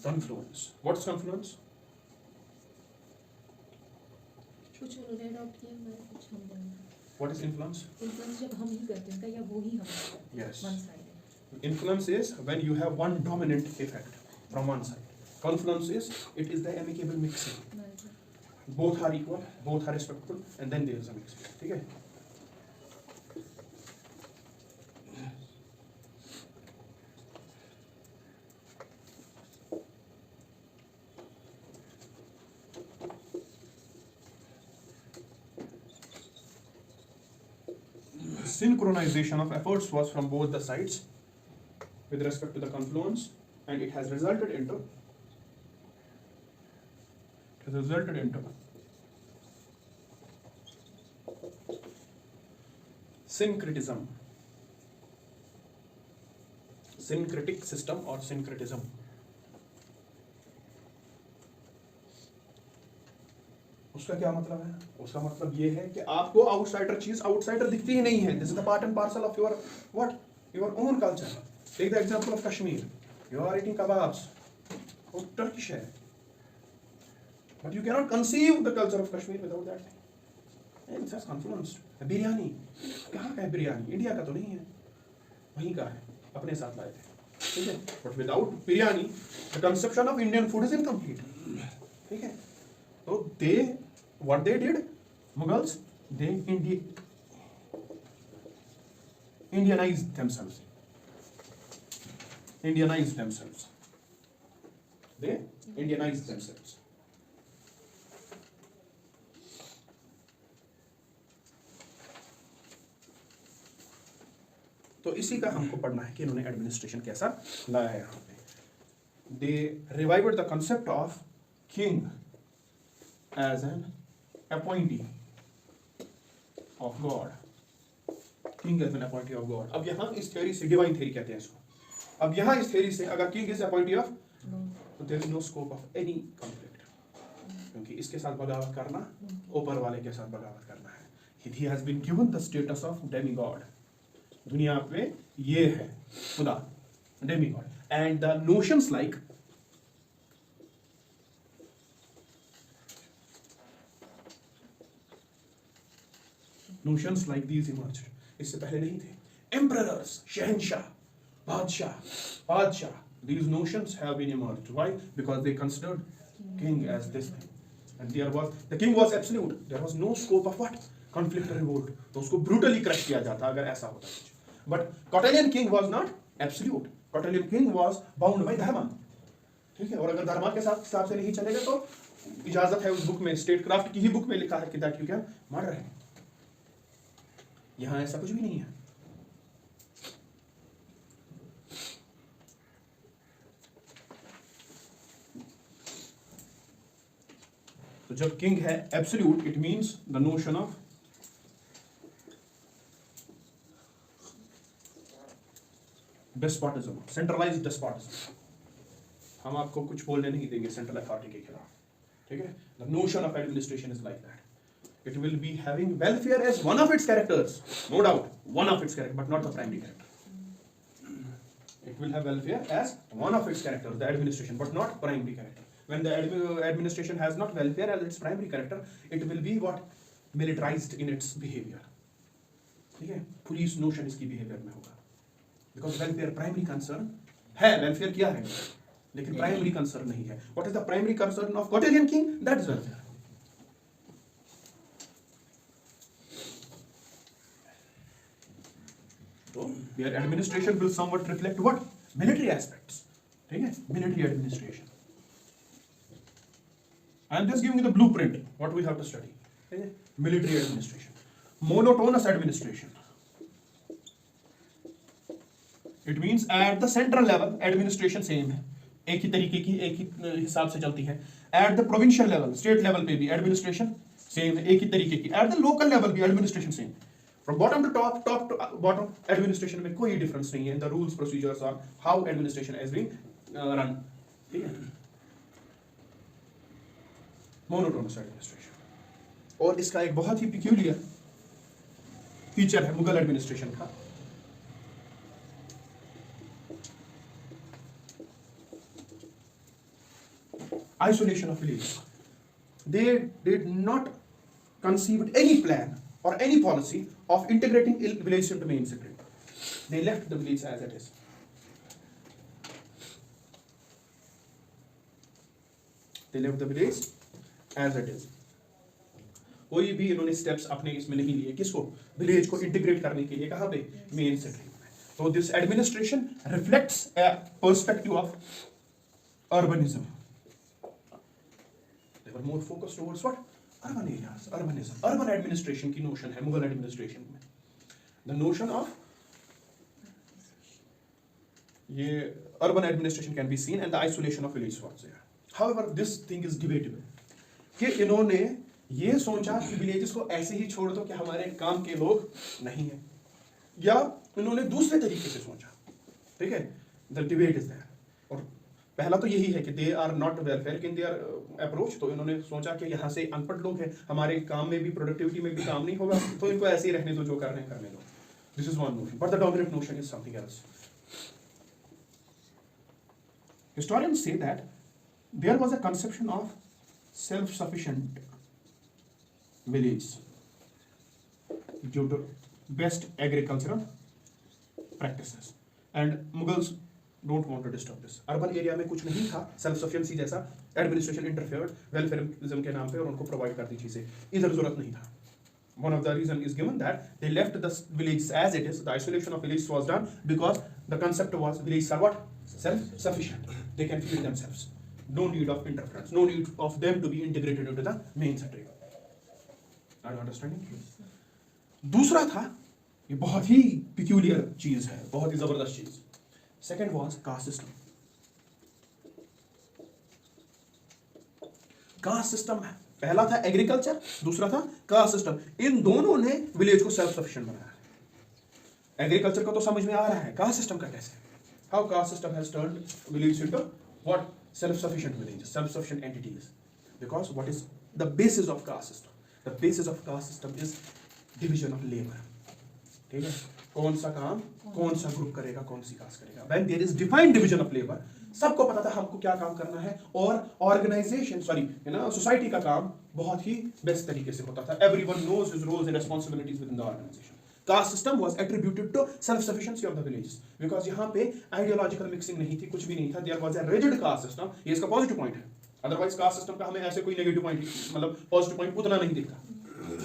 [SPEAKER 1] confluence. What's confluence?
[SPEAKER 3] कुछ उन्होंने अडॉप्ट किया, हमारे कुछ हम देंगे।
[SPEAKER 1] What is influence?
[SPEAKER 3] इन्फ्लुएंस जब हम ही करते हैं या वो ही हम करते हैं,
[SPEAKER 1] Yes.
[SPEAKER 3] One side.
[SPEAKER 1] Influence is when you have one dominant effect from one side. Confluence is, it is the amicable mixing. Both are equal, both are respectful, and then there is a mixing. ठीक है? Synchronization of efforts was from both the sides with respect to the confluence, and it has resulted into syncretism, syncretic system or syncretism. उसका क्या मतलब है? उसका मतलब ये है कि आपको आउटसाइडर चीज आउटसाइडर दिखती ही नहीं है। This is the part and parcel of your what, your own culture. Take the example of Kashmir, you are eating kebabs, वो टर्किश है, but you can not conceive the culture of Kashmir without that. It's just confluenced. Biryani कहाँ का है? Biryani India का तो नहीं है, वहीं का है, अपने साथ लाए थे, ठीक है? But without biryani the conception of Indian food is incomplete, ठीक है? तो दे what they did, Mughals, they Indianized themselves. They Indianized themselves. तो इसी का हमको पढ़ना है कि इन्होंने एडमिनिस्ट्रेशन कैसा लाया है यहाँ पे। They revived the concept of king as an appointee of God. King as an appointee of God. अब यहाँ इस थ्योरी से, डिवाइन थ्योरी कहते हैं इसको, अब यहाँ इस थ्योरी से अगर king is appointee of, तो there is no scope of any conflict, क्योंकि इसके साथ बगावत करना ऊपर वाले के साथ बगावत करना है। He has been given the status of demigod. दुनिया पे ये है खुदा, demigod, and the notions like notions like these emerged. इससे पहले नहीं थे। Emperors, शहंशाह, बादशाह, these notions have been emerged. Why? Because they considered king as this thing, and the king was absolute. There was no scope of what? Conflict or revolt. तो उसको brutally crush किया जाता अगर ऐसा होता कुछ। But Cotilian king was not absolute. Cotilian king was bound by dharma. ठीक है? और अगर धर्मा के साथ हिसाब से नहीं चलेगा तो इजाजत है उस बुक में, स्टेट क्राफ्ट की ही बुक में लिखा है कि दैट यू कैन मर्डर है। यहाँ ऐसा कुछ भी नहीं है। तो जब किंग है absolute, it means the notion of despotism, centralised despotism. हम आपको कुछ बोलने नहीं देंगे सेंट्रल अथॉरिटी के खिलाफ, ठीक है? The notion of administration is like that. It will be having welfare as one of its characters, no doubt, one of its characters, but not the primary character. It will have welfare as one of its characters, the administration, but not primary character. When the administration has not welfare as its primary character, it will be what? Militarized in its behavior. ठीक है, police notion इसकी behaviour में होगा, because welfare primary concern है, welfare क्या है लेकिन primary concern नहीं है. What is the primary concern of Kautilyan king? That is welfare. So their administration will somewhat reflect what? Military aspects. ठीक है, military administration. I am just giving you the blueprint what we have to study. ठीक है, military administration. Monotonous administration. It means at the central level administration same है, एक ही तरीके की, एक ही हिसाब से चलती है. At the provincial level, state level पे भी administration same है, एक ही तरीके की. At the local level भी administration same. From bottom to top, top to bottom, administration में कोई difference नहीं है. The rules, procedures are how administration is being run. ठीक है? Monotonous administration. और इसका एक बहुत ही peculiar feature है मुगल administration का. Isolation of villages. They did not conceive any plan or any policy of integrating village into main city. They left the village as it is. They left the village as it is. कोई भी इन्होंने steps अपने इसमें नहीं लिए. किसको? Village को integrate करने के लिए. कहाँ पे? मेन सिटी में. So this administration reflects a perspective of urbanism. They were more focused towards what? Urban areas, urbanism. Urban administration की notion है मुगल administration में. The notion of ये urban administration can be seen and the isolation of village was there. However, this thing is debatable. कि इन्होंने ये सोचा कि villages को ऐसे ही छोड़ दो कि हमारे काम के लोग नहीं हैं, या इन्होंने दूसरे तरीके से सोचा. ठीक है, the debate is there. और पहला तो यही है कि they are not welfare in their approach. तो इन्होंने सोचा कि यहाँ से अनपढ़ लोग हैं, हमारे काम में भी, प्रोडक्टिविटी में भी काम नहीं होगा, तो इनको ऐसे ही रहने दो, जो करने करने दो. This is one notion, but the dominant notion is something else. Historians say that there was a conception of self-sufficient village due to best agricultural practices, and Mughals don't want to disturb this. Urban area में कुछ नहीं था self sufficiency जैसा. Administration interfered welfareism के नाम पे और उनको provide कर दी चीजें. इधर जरूरत नहीं था. One of the reason is given that they left the villages as it is. The isolation of villages was done because the concept was villages are what? Self sufficient. They can feed themselves. No need of interference. No need of them to be integrated into the main city. Are you understanding? दूसरा था, ये बहुत ही peculiar चीज है, बहुत ही जबरदस्त चीज. Second was caste system. Caste system है. पहला था एग्रीकल्चर, दूसरा था कास्ट सिस्टम. इन दोनों ने विलेज को सेल्फ सफिशिएंट बनाया. एग्रीकल्चर का तो समझ में आ रहा है, कास्ट सिस्टम का कैसे? How caste system has turned village into what? Self sufficient villages, self sufficient entities. Because what is the basis of caste system? The basis of caste system is division of labour. ठीक है, कौन सा काम कौन सा group करेगा, कौन सी कास्ट करेगा. When there is defined division of labour, सबको पता था हमको क्या काम करना है, और ऑर्गेनाइजेशन सोसाइटी का काम बहुत ही बेस्ट तरीके से होता था. Everyone knows his roles and responsibilities within the organisation. Caste system was attributed to self sufficiency of the villages because यहाँ पे आइडियोलॉजिकल मिक्सिंग नहीं थी, कुछ भी नहीं था. There was a rigid caste system. ये इसका पॉजिटिव पॉइंट है. अदरवाइज कास्ट सिस्टम का हमें ऐसे कोई नेगेटिव पॉइंट, मतलब पॉजिटिव पॉइंट उतना नहीं दिखता.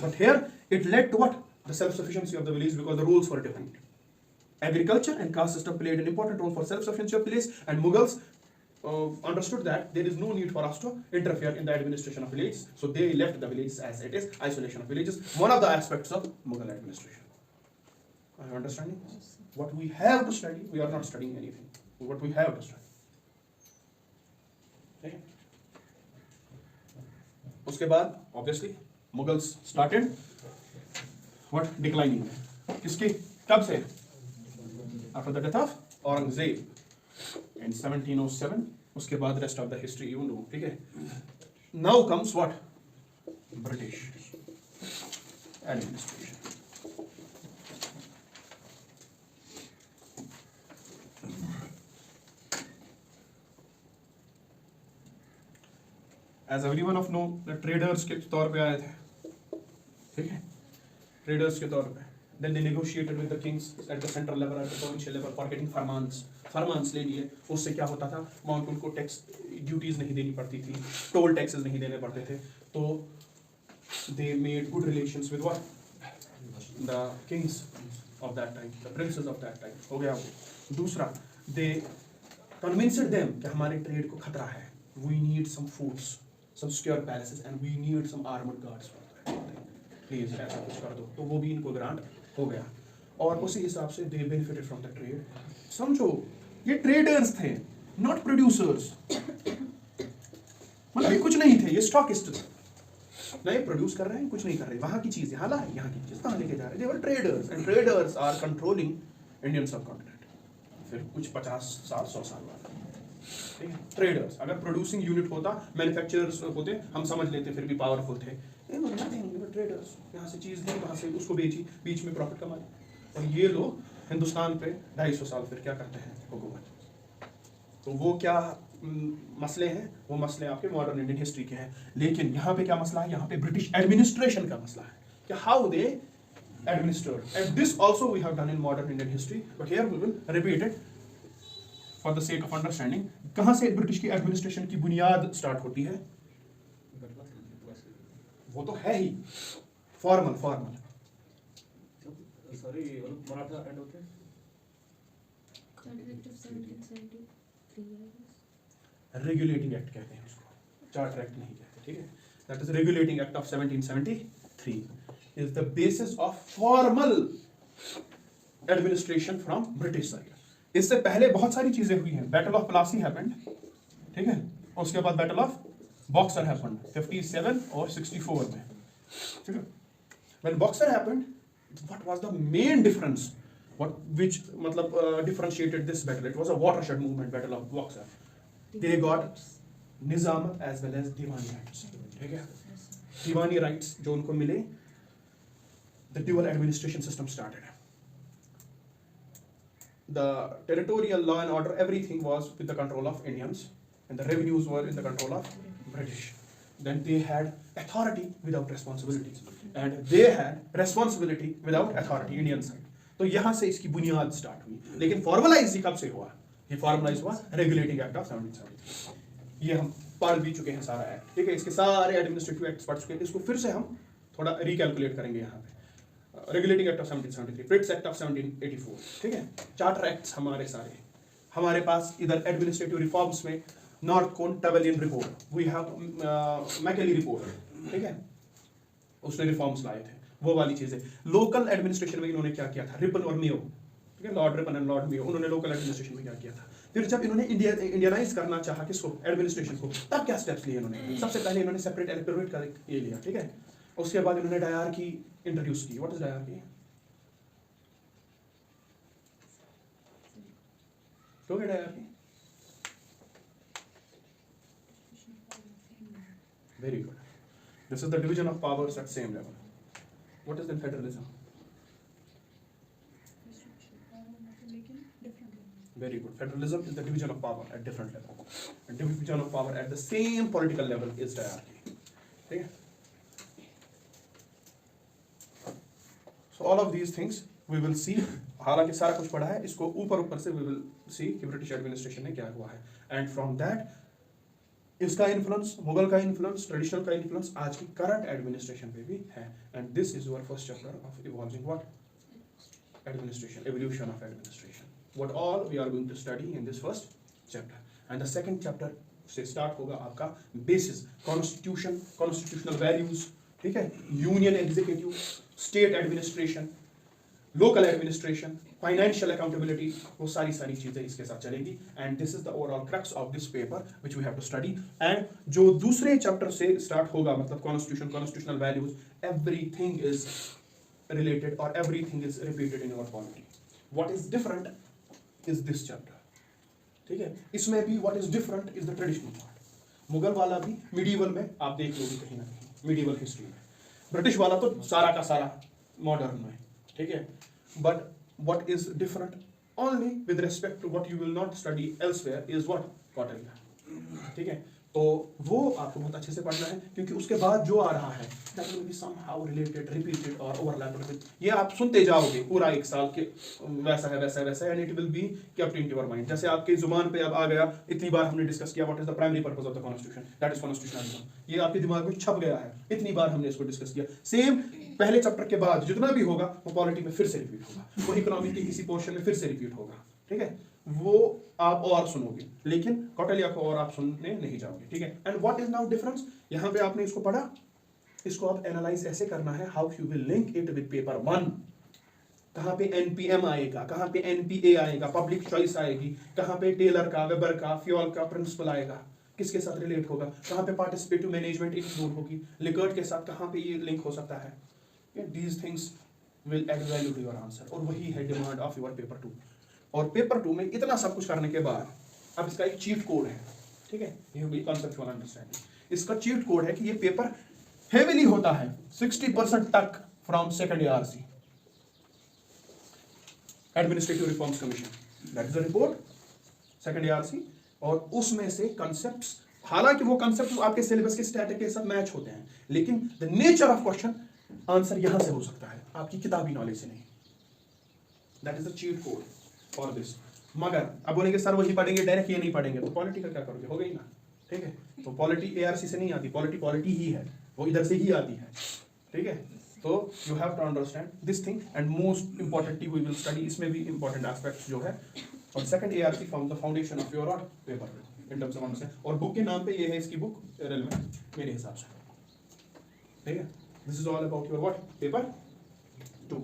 [SPEAKER 1] But here it led to what? The self-sufficiency of the village because the rules were defined. Agriculture and caste system played an important role for self-sufficiency of village, and Mughals understood that there is no need for us to interfere in the administration of villages, so they left the villages as it is. Isolation of villages, one of the aspects of Mughal administration. Are you understanding? What we have to study, we are not studying anything. What we have to study. Okay? उसके बाद obviously Mughals started what? Declining. किसकी? कब से? After the death of Aurangzeb in 1707. उसके बाद rest of the history you know. ठीक है? Now comes what? British administration. As everyone of know traders के तौर पे आए थे, ठीक है, ट्रेडर्स के तौर पे. Then they negotiated with the kings at the central level, at the provincial level for getting फरमान्स ले लिए. उससे क्या होता था, वहाँ उनको टैक्स ड्यूटीज नहीं देनी पड़ती थी, टोल टैक्सेस नहीं देने पड़ते थे. तो they made good relations with what? The kings of that time, the princes of that time. हो गया वो. दूसरा, they convinced them कि हमारे ट्रेड को खतरा है. We need some forts, some secure palaces, and we need some armored guards for that. Please ऐसा कुछ कर दो. तो वो भी इनको ग्रांट हो गया. और उसी हिसाब से दे बेनिफिटेड फ्रॉम द ट्रेड. समझो, ये ट्रेडर्स थे, नॉट प्रोड्यूसर्स. मतलब ये कुछ नहीं थे, ये स्टॉकिस्ट थे. ना ये प्रोड्यूस कर रहे हैं, कुछ नहीं कर रहे. वहां की चीज यहाँ ला, यहाँ की चीज कहाँ लेके जा रहे हैं. They were traders, and traders are controlling Indian subcontinent. फिर कुछ 50 साल 100 साल बाद. ठीक है, ट्रेडर्स. अगर प्रोड्यूसिंग यूनिट होता, मैन्युफैक्चरर्स होते, हम समझ लेते, फिर भी पावरफुल थे. ट्रेडर्स, यहाँ से चीज दी, वहां से उसको बेची, बीच में प्रॉफिट कमा लिया. और ये लोग हिंदुस्तान पे 250 साल फिर क्या करते हैं, हुकूमत. तो वो क्या मसले हैं, वो मसले आपके मॉडर्न इंडियन हिस्ट्री के हैं. लेकिन यहाँ पे क्या मसला है, यहाँ पे ब्रिटिश एडमिनिस्ट्रेशन का मसला है कि how they administered. And this also we have done in modern Indian history, but here we will repeat it for the sake of understanding. कहाँ से ब्रिटिश की एडमिनिस्ट्रेशन की बुनियाद स्टार्ट होती है? वो तो है ही फॉर्मल.
[SPEAKER 4] सॉरी, मराठा एंड होते हैं.
[SPEAKER 3] Charter Act of 1773 I guess.
[SPEAKER 1] Regulating act कहते हैं उसको, चार्टर एक्ट नहीं कहते. ठीक है, that is regulating act of 1773 is the basis of formal administration from British side. इससे पहले बहुत सारी चीजें हुई हैं. बैटल ऑफ प्लासी हैपेंड, ठीक है, उसके बाद बैटल ऑफ बॉक्सर हैपेंड 57 और 64 में. ठीक है, when boxer happened, what was the main difference, which मतलब differentiated this battle? It was a watershed movement, battle of Boxer. They got Nizamat as well as Deewani rights. ठीक है, दीवानी rights जो उनको मिले, the dual administration system started. The territorial law and order, everything was with the control of Indians, and the revenues were in the control of British. Then they had authority without responsibility, and they had responsibility without authority, Indian side. तो यहाँ से इसकी बुनियाद start हुई. लेकिन formalise कब से हुआ? ये फॉर्मलाइज हुआ रेगुलेटिंग एक्ट ऑफ 1773. ये हम पढ़ भी चुके हैं सारा एक्ट. ठीक है, इसके सारे एडमिनिस्ट्रेटिव एक्ट्स पढ़ चुके हैं. इसको फिर से हम थोड़ा रिकैलकुलेट करेंगे यहाँ पे. Regulating act of 1773, Pitt's act of 1784. ठीक है, चार्टर एक्ट्स हमारे सारे. हमारे पास इधर एडमिनिस्ट्रेटिव रिफॉर्म्स में Northcote Trevelyan report, we have Macaulay report. ठीक है, उसने रिफॉर्म्स लाए थे, वो वाली चीजें. लोकल एडमिनिस्ट्रेशन में इन्होंने क्या किया था, रिपन और मेयो. ठीक है, Lord Ripon and Lord Mayo, उन्होंने लोकल एडमिनिस्ट्रेशन में क्या किया था. फिर जब इन्होंने इंडियनाइज करना चाहा किसको, एडमिनिस्ट्रेशन को, तब क्या स्टेप्स लिए इन्होंने? सबसे पहले इन्होंने सेपरेट इलेक्टोरेट का ये लिया. ठीक है, उसके बाद इन्होंने डायरकी इंट्रोड्यूस की. What is diarchy? तो क्या diarchy? Very good. This is the division of powers at same level. What is then federalism? Very good. Federalism is the division of power at different level. And division of power at the same political level is diarchy. Okay? So all of these things we will see. हालांकि सारा कुछ पढ़ा है, इसको ऊपर से we will see कि British administration में क्या हुआ है. And from that इसका इन्फ्लुएंस, मुगल का इन्फ्लुएंस, ट्रेडिशनल का इन्फ्लुएंस आज की करंट एडमिनिस्ट्रेशन पे भी है. And this is your first chapter of evolving what, administration, evolution of administration. What all we are going to study in this first chapter. And the second chapter से start होगा आपका basis, constitution, constitutional values. ठीक है, union executive, state administration, local administration, financial accountability, वो सारी चीजें इसके साथ चलेंगी. And this is the overall crux of this paper which we have to study. And जो दूसरे चैप्टर से स्टार्ट होगा, मतलब constitution, constitutional values, everything is related और everything is repeated in your polity. What is different is this chapter. ठीक है, इसमें भी what is different is the traditional part. Mughal वाला भी मिडीवल में आप देख लोगे कहीं ना कहीं, मिडीवल हिस्ट्री में. ब्रिटिश वाला तो सारा का सारा मॉडर्न में. ठीक है, but what is different only with respect to what you will not study elsewhere is what, cotton. ठीक है, तो वो आपको बहुत अच्छे से पढ़ना है, क्योंकि उसके बाद जो आ रहा है that will be somehow related, repeated or overlapped with, ये आप सुनते जाओगे पूरा एक साल के वैसा है वैसा है वैसा है, and it will be kept into your mind। जैसे आपके जुबान पे अब आ गया, इतनी बार हमने डिस्कस किया what is the primary purpose of the constitution, that is constitutionalism, ये आपके दिमाग में छप गया है, इतनी बार हमने इसको डिस्कस किया। सेम पहले चैप्टर के बाद जितना भी होगा वो पॉलिटी में फिर से रिपीट होगा, वो इकोनॉमी के किसी पोर्शन में फिर से रिपीट होगा, ठीक है, वो आप और सुनोगे, लेकिन कौटिल्य को और आप सुनने नहीं जाओगे, ठीक है। And what is now difference, यहाँ पे आपने इसको पढ़ा, इसको आप एनालाइज ऐसे करना है, how you will link it with paper 1, कहाँ पे एनपीएम आएगा, कहाँ पे एनपीए आएगा, पब्लिक चॉइस आएगी, कहाँ पे टेलर का, वेबर का, फ्यूल का प्रिंसिपल आएगा, किसके साथ रिलेट होगा, कहाँ पे पार्टिसिपेटिव मैनेजमेंट इंक्लूड होगी, लिकर्ट के साथ कहाँ पे ये लिंक हो सकता है, these things will add value to your answer, और वही है डिमांड ऑफ योर पेपर 2। और पेपर 2 में इतना सब कुछ करने के बाद अब इसका एक चीट कोड है, ठीक है, ये होगी कॉन्सेप्चुअल अंडरस्टैंडिंग। इसका चीट कोड है कि ये पेपर हेवीली होता है 60% तक from second ARC, administrative reforms commission, that is the report second ARC, और उसमें से कॉन्सेप्ट्स, हालांकि वो कॉन्सेप्ट आपके सिलेबस के स्टैटिक के साथ मैच होते हैं, लेकिन the nature of question answer यहां से हो सकता है, आपकी किताबी नॉलेज से नहीं। That is the cheat code for this. मगर अब बोलेंगे सर वही पढ़ेंगे डायरेक्ट, ये नहीं पढ़ेंगे, तो पॉलिटी का क्या करोगे, हो गई ना, ठीक है। तो पॉलिटी ARC से नहीं आती, पॉलिटी ही है, वो इधर से ही आती है, ठीक है। तो you have to understand this thing, and most importantly we will study, इसमें भी इंपॉर्टेंट एस्पेक्ट्स जो है, और second ARC form the foundation of your paper in terms of understanding, और बुक के नाम पे ये है इसकी बुक रेलेवेंट मेरे हिसाब से, ठीक है। This is all about your what paper 2।